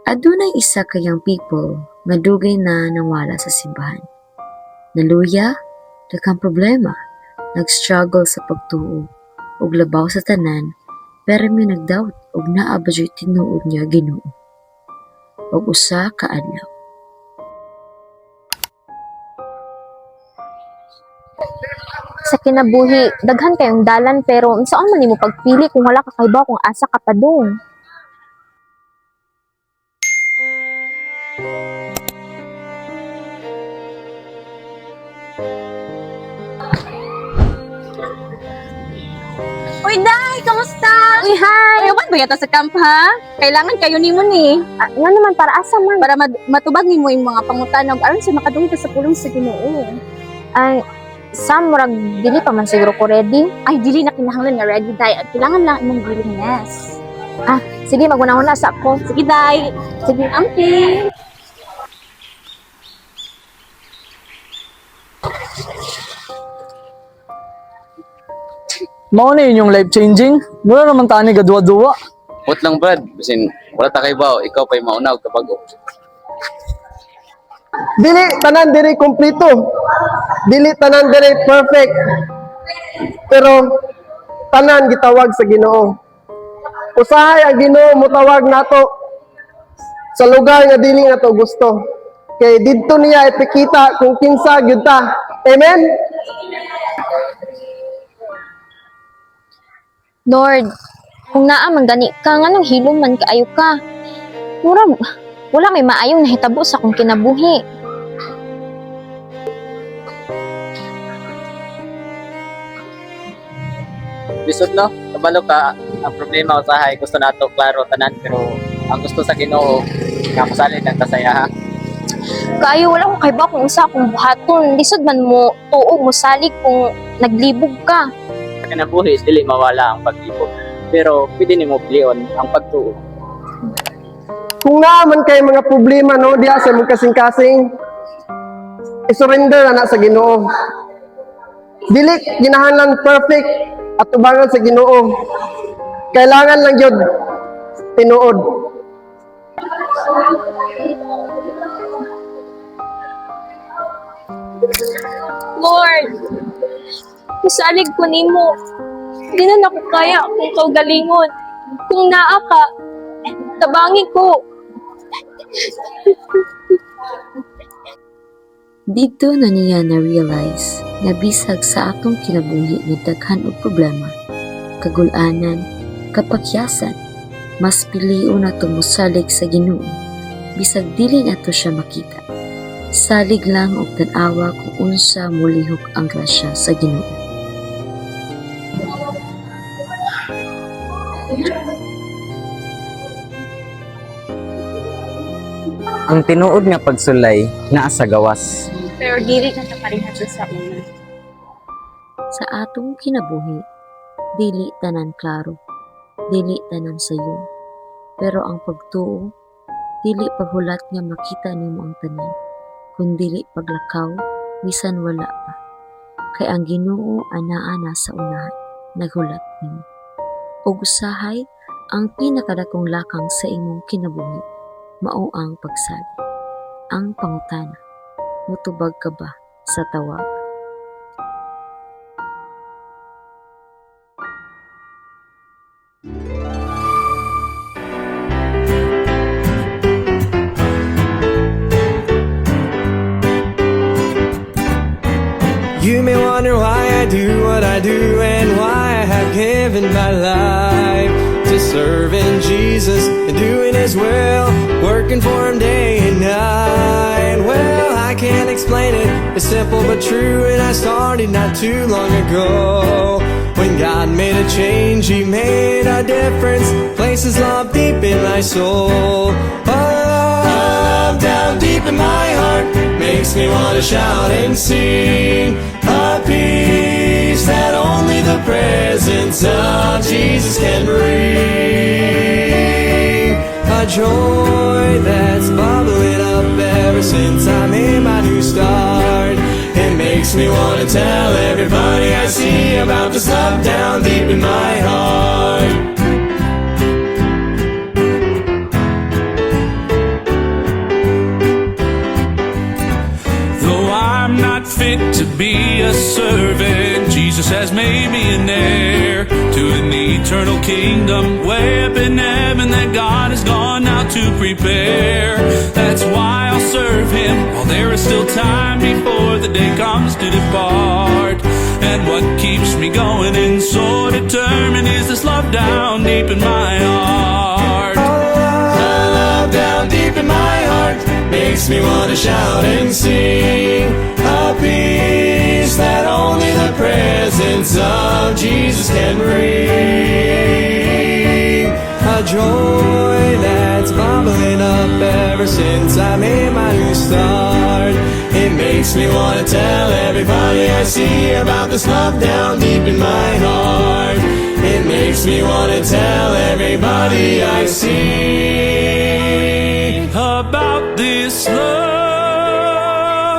Adunay isa ka young people nga dugay na nawala sa simbahan. Naluya, daghang problema, nag-struggle sa pagtuo, ug labaw sa tanan, pero may nagdawat ug naa ba diya'y tinuod niya Ginoo. Ug usa ka adlaw. Sa kinabuhi, daghan kayong dalan pero unsaon man nimo pagpili kung wala ka kaybaw kung asa ka padung? Uy, Day! Kamusta? Uy, hi! Ayawan ba yata sa camp, ha? Kailangan kayo ni mo ni. Nga naman para asa man? Para matubag ni mo yung mga pangutanog aron sa makadungog ka sa pulong sa Ginoo. Ay, Sam, murag dili pa man siguro ko ready. Ay, dili na kinahanglan nga ready, Day. At kailangan lang imong willingness. Sige, maguna-una sa ako. Sige, Day. Sige, Amping. Mao na yun yung life-changing. Wala naman tani gadwa-duwa. Put lang Brad, bisin wala ta kay bao, ikaw pa'y maunaw kapag Dili tanan diri kompleto. Dili tanan diri perfect. Pero tanan gitawag sa Ginoo. Usahay ang Ginoo motawag nato sa lugar nga dili nato gusto. Kay didto niya ipikita kung kinsa gyud ta. Amen. Lord, kung naa man gani ka, nganong hilom man kaayo ka. Murag, wala may maayong nahitabo sa kong kinabuhi. bisod no, kabalo ka ang problema usahay gusto nato klaro tanan pero ang gusto sa Ginoo nga masalig ang kasaya ha. Kaayo wala ko kaybaw kung usa akong buhaton. Lisod man mo tuog mo salig kung naglibog ka. Sa kinabuhi dili mawala ang paglibog pero pwede nimo plion ang pagtuo. Kung naaman kay mga problema no diha sa mong kasing-kasing, i-surrender na sa Ginoo. Dili kinahanglan perfect at tubangan sa Ginoo. Kailangan lang yun tinuod. Lord, musalig ko nimo. Di na ako kaya kung kaugalingon. Kung naa ka, tabangi ko. Dito na niya na-realize na bisag sa atong kinabuhi nga daghan og problema, kagulanan, kapakyasan, mas piliu na musalig sa Ginoo bisag dili nato siya makita. Salig lang og tan-awa kung unsa mulihok ang grasya sa Ginoo. Ang tinuod nga pagsulay naa sa gawas. Pero dili ka sa parehas sa una. Sa atong kinabuhi, dili tanan klaro, dili tanan sayo. Pero ang pagtuo, dili paghulat nga makita nimo ang tanan, kun dili paglakaw, bisan wala pa. Kay ang Ginoo anaa na sa unahan, naghulat nimo. Ug usahay, ang pinakadakong lakang sa imong kinabuhi, mao ang pagsali. Ang pangutana, mutubag ka ba sa tawag? You may wonder why I do what I do and why I have given my life to serving Jesus and doing His will, working for Him day and night. Well, I can't explain it, it's simple but true, and I started not too long ago. When God made a change, He made a difference, places love deep in my soul. Love down deep in my heart makes me want to shout and sing. A peace that only the presence of Jesus can bring. A joy that's bubbling up ever since I made my new start. It makes me want to tell everybody I see about this love down deep in my heart. a servant. Jesus has made me an heir to an eternal kingdom way up in heaven that God has gone now to prepare. That's why I'll serve him while there is still time before the day comes to depart. And what keeps me going and so determined is this love down deep in my heart. Love down deep in my heart makes me want to shout and sing. A peace that only the presence of Jesus can bring. A joy that's bubbling up ever since I made my new start. It makes me want to tell everybody I see about this love down deep in my heart. It makes me want to tell everybody I see About this love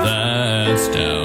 that's down